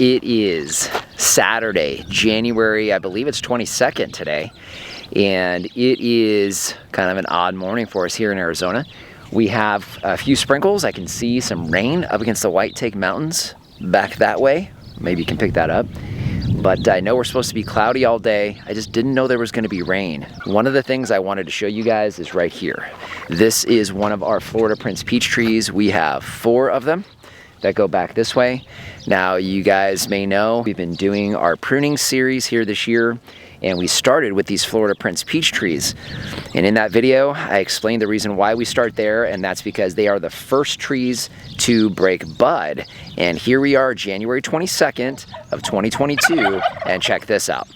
It is Saturday, January, I believe it's 22nd today, and it is kind of an odd morning for us here in Arizona. We have a few sprinkles. I can see some rain up against the White Take Mountains back that way. Maybe you can pick that up. But I know we're supposed to be cloudy all day. I just didn't know there was going to be rain. One of the things I wanted to show you guys is right here. This is one of our Florida Prince peach trees. We have 4 of them that go back this way. Now, you guys may know we've been doing our pruning series here this year, and we started with these Florida Prince peach trees. And in that video, I explained the reason why we start there, and that's because they are the first trees to break bud. And here we are, January 22nd of 2022, and check this out.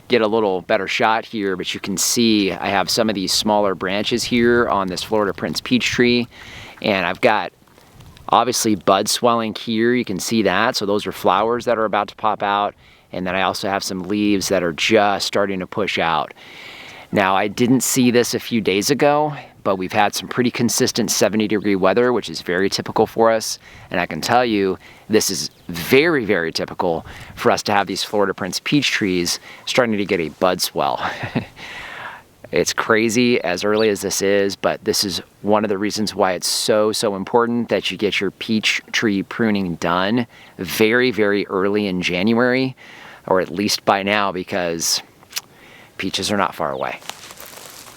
Get a little better shot here, but you can see I have some of these smaller branches here on this Florida Prince peach tree, and I've got obviously bud swelling here. You can see that. So those are flowers that are about to pop out, and then I also have some leaves that are just starting to push out. Now, I didn't see this a few days ago, but we've had some pretty consistent 70-degree weather, which is very typical for us. And I can tell you, this is very, very typical for us to have these Florida Prince peach trees starting to get a bud swell. It's crazy as early as this is, but this is one of the reasons why it's so important that you get your peach tree pruning done very, very early in January, or at least by now, because peaches are not far away.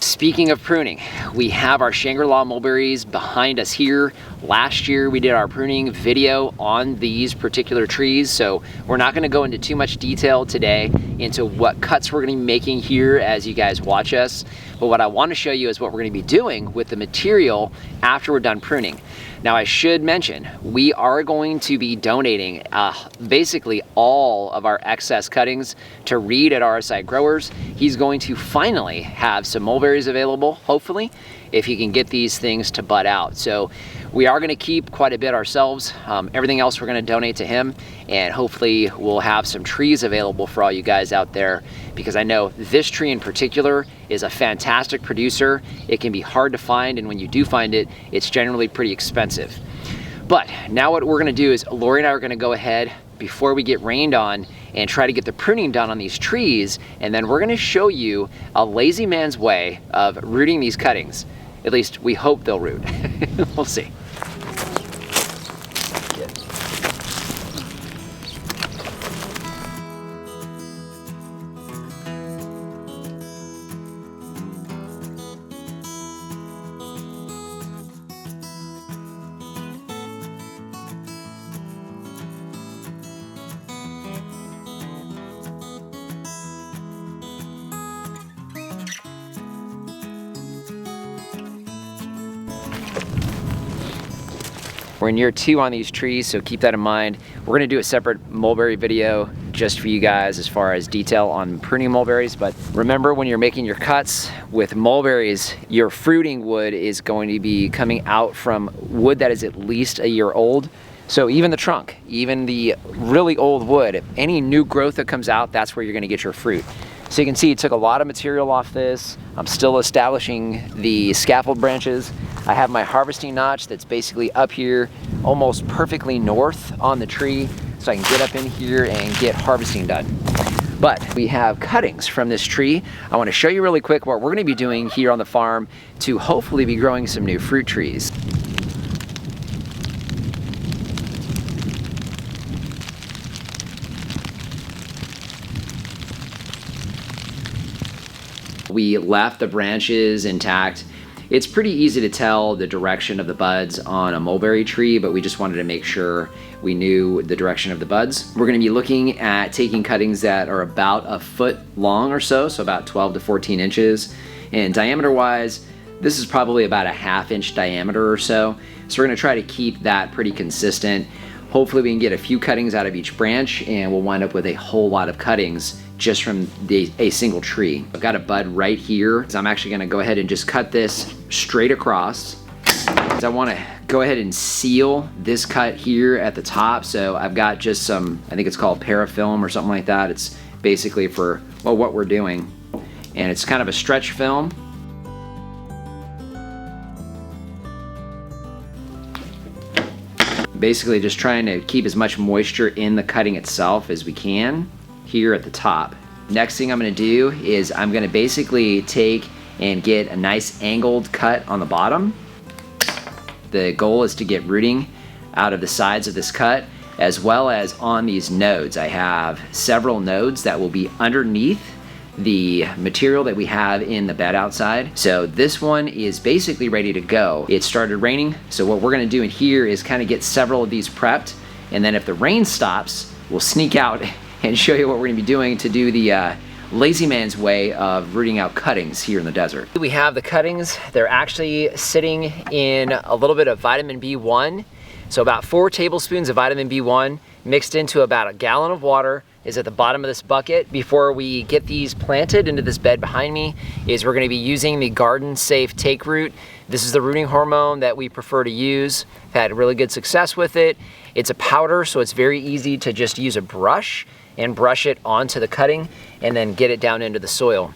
Speaking of pruning, we have our Shangri-La mulberries behind us here. Last year we did our pruning video on these particular trees, so we're not going to go into too much detail today into what cuts we're going to be making here as you guys watch us. But what I want to show you is what we're going to be doing with the material after we're done pruning. Now, I should mention, we are going to be donating basically all of our excess cuttings to Reed at RSI Growers. He's going to finally have some mulberries available, hopefully, if he can get these things to bud out. So we are going to keep quite a bit ourselves. Everything else we're going to donate to him, and hopefully we'll have some trees available for all you guys out there, because I know this tree in particular is a fantastic producer. It can be hard to find, and when you do find it, it's generally pretty expensive. But now what we're going to do is Lori and I are going to go ahead before we get rained on and try to get the pruning done on these trees, and then we're going to show you a lazy man's way of rooting these cuttings. At least we hope they'll root. We'll see. We're in year 2 on these trees, so keep that in mind. We're gonna do a separate mulberry video just for you guys as far as detail on pruning mulberries, but remember, when you're making your cuts with mulberries, your fruiting wood is going to be coming out from wood that is at least a year old. So even the trunk, even the really old wood, any new growth that comes out, that's where you're gonna get your fruit. So you can see it took a lot of material off this. I'm still establishing the scaffold branches. I have my harvesting notch that's basically up here, almost perfectly north on the tree, so I can get up in here and get harvesting done. But we have cuttings from this tree. I want to show you really quick what we're going to be doing here on the farm to hopefully be growing some new fruit trees. We left the branches intact. It's pretty easy to tell the direction of the buds on a mulberry tree, but we just wanted to make sure we knew the direction of the buds. We're going to be looking at taking cuttings that are about a foot long or so about 12 to 14 inches. And diameter wise, this is probably about a 1/2 inch diameter or so. So we're going to try to keep that pretty consistent. Hopefully we can get a few cuttings out of each branch, and we'll wind up with a whole lot of cuttings just from a single tree. I've got a bud right here, so I'm actually gonna go ahead and just cut this straight across. So I wanna go ahead and seal this cut here at the top. So I've got just some, I think it's called parafilm or something like that. It's basically for, well, what we're doing. And it's kind of a stretch film. Basically just trying to keep as much moisture in the cutting itself as we can here at the top. Next thing I'm gonna do is I'm gonna basically take and get a nice angled cut on the bottom. The goal is to get rooting out of the sides of this cut, as well as on these nodes. I have several nodes that will be underneath the material that we have in the bed outside. So this one is basically ready to go. It started raining, so what we're gonna do in here is kind of get several of these prepped, and then if the rain stops, we'll sneak out and show you what we're gonna be doing to do the lazy man's way of rooting out cuttings here in the desert. We have the cuttings. They're actually sitting in a little bit of vitamin B1. So about 4 tablespoons of vitamin B1 mixed into about a gallon of water is at the bottom of this bucket. Before we get these planted into this bed behind me is we're gonna be using the Garden Safe Take Root. This is the rooting hormone that we prefer to use. I've had really good success with it. It's a powder, so it's very easy to just use a brush and brush it onto the cutting and then get it down into the soil.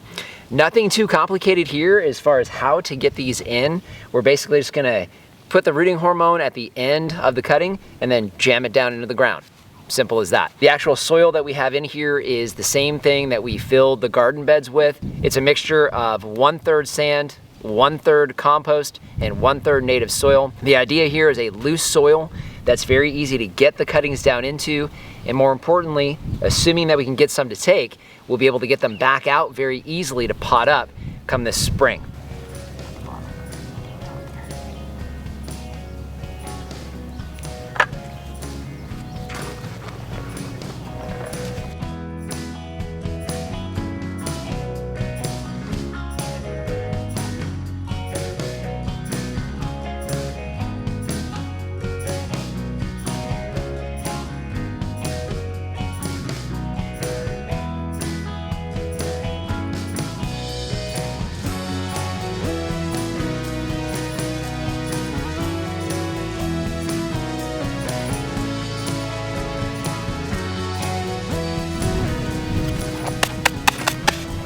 Nothing too complicated here as far as how to get these in. We're basically just gonna put the rooting hormone at the end of the cutting and then jam it down into the ground. Simple as that. The actual soil that we have in here is the same thing that we filled the garden beds with. It's a mixture of 1/3 sand, 1/3 compost, and 1/3 native soil. The idea here is a loose soil that's very easy to get the cuttings down into, and more importantly, assuming that we can get some to take, we'll be able to get them back out very easily to pot up come this spring.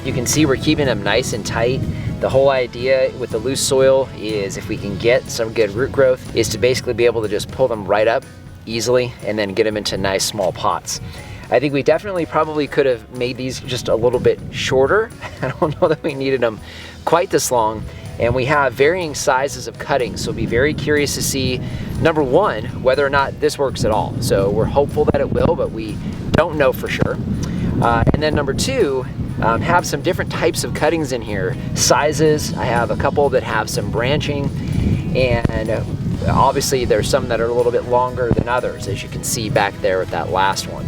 You can see we're keeping them nice and tight. The whole idea with the loose soil is if we can get some good root growth is to basically be able to just pull them right up easily and then get them into nice small pots. I think we definitely probably could have made these just a little bit shorter. I don't know that we needed them quite this long. And we have varying sizes of cuttings, so be very curious to see, number one, whether or not this works at all. So we're hopeful that it will, but we don't know for sure. And then number two, have some different types of cuttings in here. Sizes, I have a couple that have some branching, and obviously there's some that are a little bit longer than others, as you can see back there with that last one.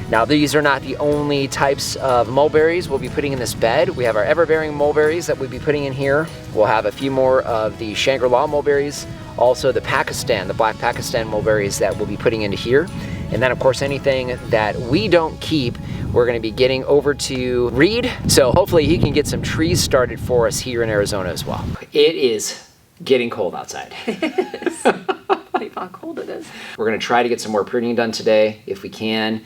Now these are not the only types of mulberries we'll be putting in this bed. We have our ever-bearing mulberries that we'll be putting in here. We'll have a few more of the Shangri-La mulberries, also the Pakistan, the black Pakistan mulberries that we'll be putting into here. And then of course anything that we don't keep, we're gonna be getting over to Reed. So hopefully he can get some trees started for us here in Arizona as well. It is getting cold outside. It is. Believe how cold it is. We're gonna try to get some more pruning done today if we can.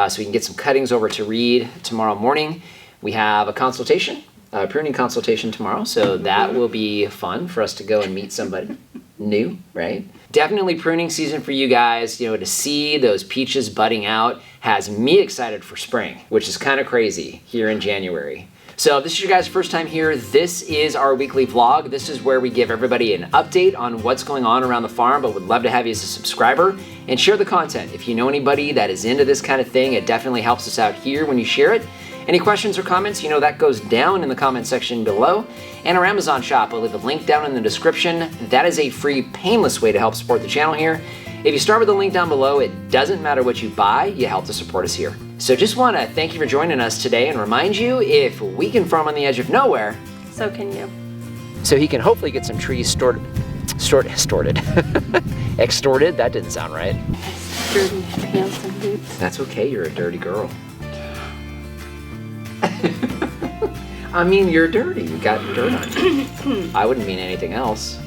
So we can get some cuttings over to Reed tomorrow morning. We have a consultation, a pruning consultation tomorrow, so that will be fun for us to go and meet somebody new, right? Definitely pruning season for you guys. You know, to see those peaches budding out has me excited for spring, which is kind of crazy here in January. So if this is your guys' first time here, this is our weekly vlog. This is where we give everybody an update on what's going on around the farm, but would love to have you as a subscriber and share the content. If you know anybody that is into this kind of thing, it definitely helps us out here when you share it. Any questions or comments, you know that goes down in the comment section below. And our Amazon shop, I'll leave a link down in the description. That is a free, painless way to help support the channel here. If you start with the link down below, it doesn't matter what you buy, you help to support us here. So just want to thank you for joining us today and remind you, if we can farm on the edge of nowhere, So can you. so he can hopefully get some trees extorted. Extorted? That didn't sound right. Dirty heels and boots. That's okay, you're a dirty girl. I mean, you're dirty. You got dirt on you. I wouldn't mean anything else.